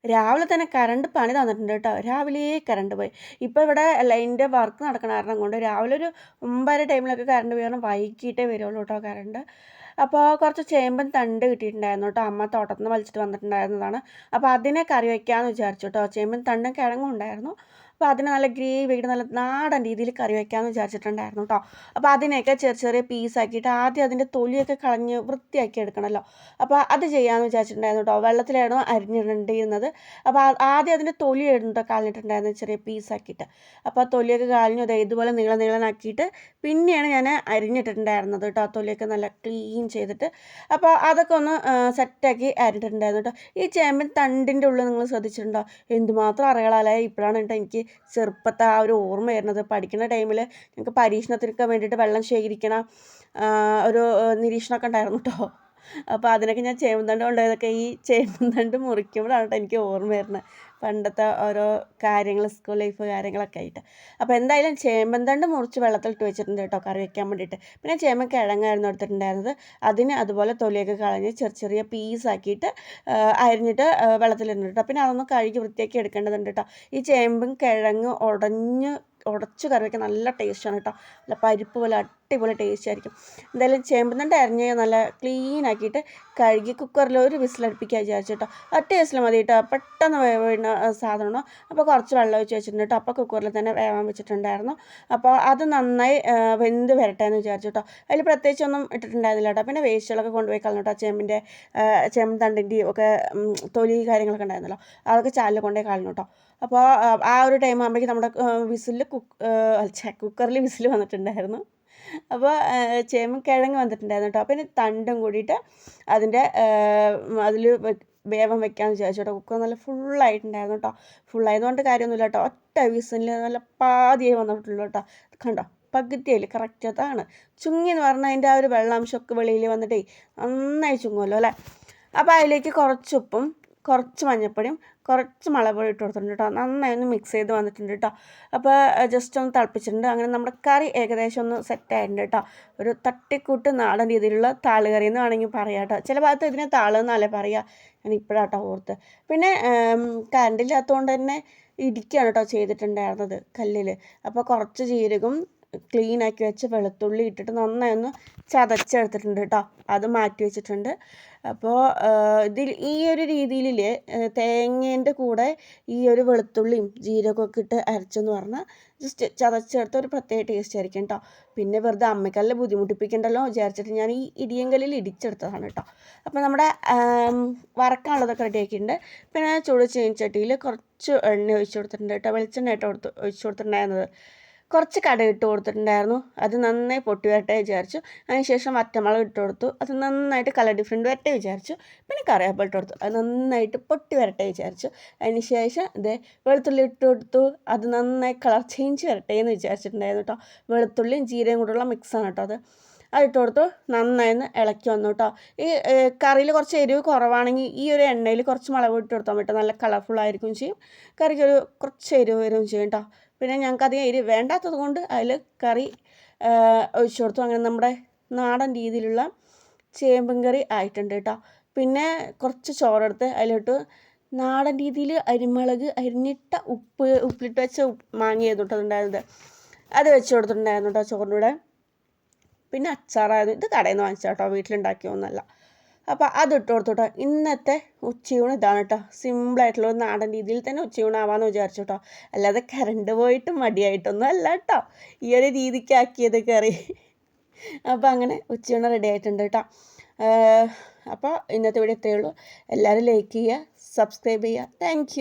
രാവിലെ തന്നെ കറണ്ട് പണി തന്നിട്ടുണ്ട് കേട്ടോ. രാവിലേ കറണ്ട് പോയി. ഇപ്പോൾ ഇവിടെ ലൈനിൻ്റെ വർക്ക് നടക്കണ കാരണം കൊണ്ട് രാവിലെ ഒരു 9:30 ടൈമിലൊക്കെ കറണ്ട് പോയി പറഞ്ഞാൽ വൈകിട്ടേ വരുള്ളൂ കേട്ടോ കറണ്ട്. അപ്പോൾ കുറച്ച് ചേമ്പൻ തണ്ട് കിട്ടിയിട്ടുണ്ടായിരുന്നു കേട്ടോ. അമ്മ തോട്ടത്തിൽ നിന്ന് വലിച്ചിട്ട് വന്നിട്ടുണ്ടായിരുന്നതാണ്. അപ്പോൾ അതിനെ കറി വയ്ക്കാമെന്ന് വിചാരിച്ചു കേട്ടോ. ചേമ്പൻ തണ്ടും കിഴങ്ങും ഉണ്ടായിരുന്നു. അപ്പോൾ അതിനെ നല്ല ഗ്രേവി ആയിട്ട് നല്ല നാടൻ രീതിയിൽ കറി വയ്ക്കാമെന്ന് വിചാരിച്ചിട്ടുണ്ടായിരുന്നു കേട്ടോ. അപ്പോൾ അതിനെയൊക്കെ ചെറിയ ചെറിയ പീസാക്കിയിട്ട് ആദ്യം അതിൻ്റെ തൊലിയൊക്കെ കളഞ്ഞ് വൃത്തിയാക്കി എടുക്കണമല്ലോ. അപ്പോൾ അത് ചെയ്യാമെന്ന് വിചാരിച്ചിട്ടുണ്ടായിരുന്നു കേട്ടോ. വെള്ളത്തിലായിരുന്നു അരിഞ്ഞിടേണ്ടിയിരുന്നത്. അപ്പോൾ ആദ്യം അതിൻ്റെ തൊലിയായിരുന്നു കേട്ടോ കളഞ്ഞിട്ടുണ്ടായിരുന്നത് ചെറിയ പീസാക്കിയിട്ട്. അപ്പോൾ തൊലിയൊക്കെ കളഞ്ഞു ഇതുപോലെ നീളനാക്കിയിട്ട് പിന്നെയാണ് ഞാൻ അരിഞ്ഞിട്ടിട്ടുണ്ടായിരുന്നത് കേട്ടോ. തൊലിയൊക്കെ നല്ല ക്ലീൻ ചെയ്തിട്ട്. അപ്പോൾ അതൊക്കെ ഒന്ന് സെറ്റാക്കി അരിഞ്ഞിട്ടുണ്ടായിരുന്നു കേട്ടോ. ഈ ചേമ്പിൻ തണ്ടിൻ്റെ ഉള്ളിൽ നിങ്ങൾ ശ്രദ്ധിച്ചിട്ടുണ്ടോ? എന്തുമാത്രം അറിയാലേ. ഇപ്പോഴാണ് കേട്ടോ എനിക്ക് ചെറുപ്പത്തെ ആ ഒരു ഓർമ്മ വരുന്നത്. പഠിക്കുന്ന ടൈമിൽ ഞങ്ങൾക്ക് പരീക്ഷണത്തിനൊക്കെ വേണ്ടിയിട്ട് വെള്ളം ശേഖരിക്കണ ഒരു നിരീക്ഷണമൊക്കെ ഉണ്ടായിരുന്നു കേട്ടോ. അപ്പോൾ അതിനൊക്കെ ഞാൻ ചേമ്പുന്തണ്ട് കൊണ്ടുപോയതൊക്കെ ഈ ചേമ്പുന്തണ്ട് മുറിക്കുമ്പോഴാണ് കേട്ടോ എനിക്ക് ഓർമ്മ വരുന്നത്. പണ്ടത്തെ ഓരോ കാര്യങ്ങൾ, സ്കൂൾ ലൈഫ് കാര്യങ്ങളൊക്കെ ആയിട്ട്. അപ്പോൾ എന്തായാലും ചേമ്പുന്തണ്ട് മുറിച്ച് വെള്ളത്തിലിട്ട് വെച്ചിട്ടുണ്ട് കേട്ടോ കറി വയ്ക്കാൻ വേണ്ടിയിട്ട്. പിന്നെ ചേമ്പൻ കിഴങ്ങായിരുന്നു എടുത്തിട്ടുണ്ടായിരുന്നത്. അതിന് അതുപോലെ തൊലിയൊക്കെ കളഞ്ഞ് ചെറിയ ചെറിയ പീസാക്കിയിട്ട് അരിഞ്ഞിട്ട് വെള്ളത്തിലിടുന്നുണ്ട് കേട്ടോ. പിന്നെ അതൊന്ന് കഴുകി വൃത്തിയാക്കി എടുക്കേണ്ടതുണ്ട് കേട്ടോ. ഈ ചേമ്പും കിഴങ്ങ് ഉടച്ച് കറി വയ്ക്കാൻ നല്ല ടേസ്റ്റാണ് കേട്ടോ. നല്ല പരിപ്പ് പോലെ അടിപൊളി ടേസ്റ്റ് ആയിരിക്കും. എന്തായാലും ചേമ്പുതണ്ട് അരിഞ്ഞ് നല്ല ക്ലീൻ ആക്കിയിട്ട് കഴുകി കുക്കറിൽ ഒരു വിസിലടുപ്പിക്കാൻ വിചാരിച്ചു കേട്ടോ. ഒറ്റ വിസിൽ മതി കേട്ടോ. പെട്ടെന്ന് വേവുന്ന സാധനമാണ്. അപ്പോൾ കുറച്ച് വെള്ളം ഒഴിച്ച് വെച്ചിട്ടുണ്ട് കേട്ടോ. അപ്പോൾ കുക്കറിൽ തന്നെ വേവാൻ വെച്ചിട്ടുണ്ടായിരുന്നു. അപ്പോൾ അത് നന്നായി വെന്ത് വരട്ടെ എന്ന് വിചാരിച്ചു കേട്ടോ. അതിൽ പ്രത്യേകിച്ചൊന്നും ഇട്ടിട്ടുണ്ടായിരുന്നില്ല കേട്ടോ. പിന്നെ വേസ്റ്റുകളൊക്കെ കൊണ്ടുപോയി കളഞ്ഞു കേട്ടോ. ചേമ്പൻ തണ്ടിൻ്റെയും ഒക്കെ തൊലി കാര്യങ്ങളൊക്കെ ഉണ്ടായിരുന്നല്ലോ, അതൊക്കെ ചാലിൽ കൊണ്ടുപോയി കളഞ്ഞു കേട്ടോ. അപ്പോൾ ആ ഒരു ടൈം ആകുമ്പോഴേക്കും നമ്മുടെ കുക്കറിൽ വിസിൽ വന്നിട്ടുണ്ടായിരുന്നു. അപ്പോൾ ചേമ്പൻ കിഴങ്ങ് വന്നിട്ടുണ്ടായിരുന്നു കേട്ടോ. പിന്നെ തണ്ടും കൂടിയിട്ട് അതിൻ്റെ അതിൽ വേഗം വെക്കാമെന്ന് വിചാരിച്ചു കേട്ടോ. കുക്കർ നല്ല ഫുള്ളായിട്ടുണ്ടായിരുന്നു കേട്ടോ. ഫുള്ളായതുകൊണ്ട് കാര്യമൊന്നുമില്ല കേട്ടോ. ഒറ്റ വിസിലിൽ നല്ല പാതിയായി വന്നിട്ടുള്ളൂ കേട്ടോ. കണ്ടോ, പകുതിയിൽ കറക്റ്റ് അതാണ്. ചുങ്ങി എന്ന് പറഞ്ഞാൽ അതിൻ്റെ ആ ഒരു വെള്ളാംശമൊക്കെ വെളിയിൽ വന്നിട്ടേ നന്നായി ചുങ്ങുമല്ലോ അല്ലേ. അപ്പോൾ അതിലേക്ക് കുറച്ച് ഉപ്പും കുറച്ച് മഞ്ഞൾപ്പൊടിയും കുറച്ച് മുളകുപൊടി ഇട്ട് കൊടുത്തിട്ടുണ്ട് കേട്ടോ. നന്നായി ഒന്ന് മിക്സ് ചെയ്ത് വന്നിട്ടുണ്ട് കേട്ടോ. അപ്പോൾ ജസ്റ്റ് ഒന്ന് തിളപ്പിച്ചിട്ടുണ്ട്. അങ്ങനെ നമ്മുടെ കറി ഏകദേശം ഒന്ന് സെറ്റായിട്ടുണ്ട് കേട്ടോ. ഒരു തട്ടിക്കൂട്ട് നാടൻ രീതിയിലുള്ള താളുകറി എന്ന് വേണമെങ്കിൽ പറയാം കേട്ടോ. ചില ഭാഗത്ത് ഇതിനെ താളെന്നല്ലേ പറയുക. ഞാൻ ഇപ്പോഴാട്ടോ ഓർത്ത്. പിന്നെ കറണ്ടില്ലാത്തതുകൊണ്ട് തന്നെ ഇടിക്കുകയാണ് കേട്ടോ ചെയ്തിട്ടുണ്ടായിരുന്നത് കല്ലിൽ. അപ്പോൾ കുറച്ച് ജീരകം ക്ലീനാക്കി വെച്ച് വെളുത്തുള്ളി ഇട്ടിട്ട് നന്നായി ഒന്ന് ചതച്ചെടുത്തിട്ടുണ്ട് കേട്ടോ. അത് മാറ്റി വെച്ചിട്ടുണ്ട്. അപ്പോൾ ഈ ഒരു രീതിയിൽ തേങ്ങേൻ്റെ കൂടെ ഈ ഒരു വെളുത്തുള്ളിയും ജീരകമൊക്കെ ഇട്ട് അരച്ചെന്ന് പറഞ്ഞാൽ ജസ്റ്റ് ചതച്ചെടുത്ത ഒരു പ്രത്യേക ടേസ്റ്റ് ആയിരിക്കും കേട്ടോ. പിന്നെ വെറുതെ അമ്മക്കല്ലിൽ ബുദ്ധിമുട്ടിപ്പിക്കണ്ടല്ലോ വിചാരിച്ചിട്ട് ഞാൻ ഈ ഇടിയങ്കല്ലിൽ ഇടിച്ചെടുത്തതാണ് കേട്ടോ. അപ്പോൾ നമ്മുടെ വറക്കാനുള്ളതൊക്കെ റെഡി ആക്കിയിട്ടുണ്ട്. പിന്നെ ചൂട് ചീനച്ചട്ടിയിൽ കുറച്ച് എണ്ണ ഒഴിച്ച് കൊടുത്തിട്ടുണ്ട് കേട്ടോ. വെളിച്ചെണ്ണ ഒഴിച്ച് കൊടുത്തിട്ടുണ്ടായിരുന്നത്. കുറച്ച് കടുക് ഇട്ട് കൊടുത്തിട്ടുണ്ടായിരുന്നു. അത് നന്നായി പൊട്ടി വരട്ടെ വിചാരിച്ചു. അതിനുശേഷം വറ്റമുളക് ഇട്ട് കൊടുത്തു. അത് നന്നായിട്ട് കളർ ഡിഫറൻറ്റ് വരട്ടെ വിചാരിച്ചു. പിന്നെ കറിവേപ്പില ഇട്ട് കൊടുത്തു. അത് നന്നായിട്ട് പൊട്ടി വരട്ടെ വിചാരിച്ചു. അതിന് ശേഷം വെളുത്തുള്ളി ഇട്ട് കൊടുത്തു. അത് നന്നായി കളർ ചേഞ്ച് വരട്ടെ എന്ന് വിചാരിച്ചിട്ടുണ്ടായിരുന്നു കേട്ടോ. വെളുത്തുള്ളിയും ജീരകം കൂടെയുള്ള മിക്സാണ് കേട്ടോ അത്. അതിട്ട് കൊടുത്തു. നന്നായി ഒന്ന് ഇളക്കി വന്നു കേട്ടോ. ഈ കറിയിൽ കുറച്ച് എരിവ് കുറവാണെങ്കിൽ ഈ ഒരു എണ്ണയിൽ കുറച്ച് മുളക് ഇട്ട് കൊടുത്താൽ പറ്റും. നല്ല കളർഫുള്ളായിരിക്കും ചെയ്യും. കറിക്ക് കുറച്ച് എരിവ് വരും ചെയ്യും കേട്ടോ. പിന്നെ ഞങ്ങൾക്ക് അധികം എരിവ് വേണ്ടാത്തത് കൊണ്ട് അതിൽ കറി ഒഴിച്ചു കൊടുത്തു. അങ്ങനെ നമ്മുടെ നാടൻ രീതിയിലുള്ള ചേമ്പൻ കറി ആയിട്ടുണ്ട് കേട്ടോ. പിന്നെ കുറച്ച് ചോറെടുത്ത് അതിലിട്ട് നാടൻ രീതിയിൽ അരിമുളക് അരിഞ്ഞിട്ട ഉപ്പിലിട്ട് വെച്ച മാങ്ങയായിരുന്നു കേട്ടോ അത് വെച്ച് കൊടുത്തിട്ടുണ്ടായിരുന്നു കേട്ടോ ചോറിൻ്റെ കൂടെ. പിന്നെ അച്ചാറായിരുന്നു. ഇത് കടയിൽ നിന്ന് വാങ്ങിച്ചാൽ കേട്ടോ, വീട്ടിലുണ്ടാക്കിയൊന്നുമല്ല. അപ്പോൾ അതിട്ട് കൊടുത്തു കേട്ടോ. ഇന്നത്തെ ഉച്ചയൂണ് ഇതാണ് കേട്ടോ. സിമ്പിളായിട്ടുള്ള നാടൻ രീതിയിൽ തന്നെ ഉച്ചയൂണാവാമെന്ന് വിചാരിച്ചു കേട്ടോ. അല്ലാതെ കറണ്ട് പോയിട്ട് മടിയായിട്ടൊന്നും അല്ല കേട്ടോ ഈ ഒരു രീതിക്കാക്കിയത് കറി. അപ്പോൾ അങ്ങനെ ഉച്ചയൂണ് റെഡി ആയിട്ടുണ്ട് കേട്ടോ. അപ്പോൾ ഇന്നത്തെ വീഡിയോ ഇത്രയേ ഉള്ളൂ. എല്ലാവരും ലൈക്ക് ചെയ്യുക, സബ്സ്ക്രൈബ് ചെയ്യുക. താങ്ക്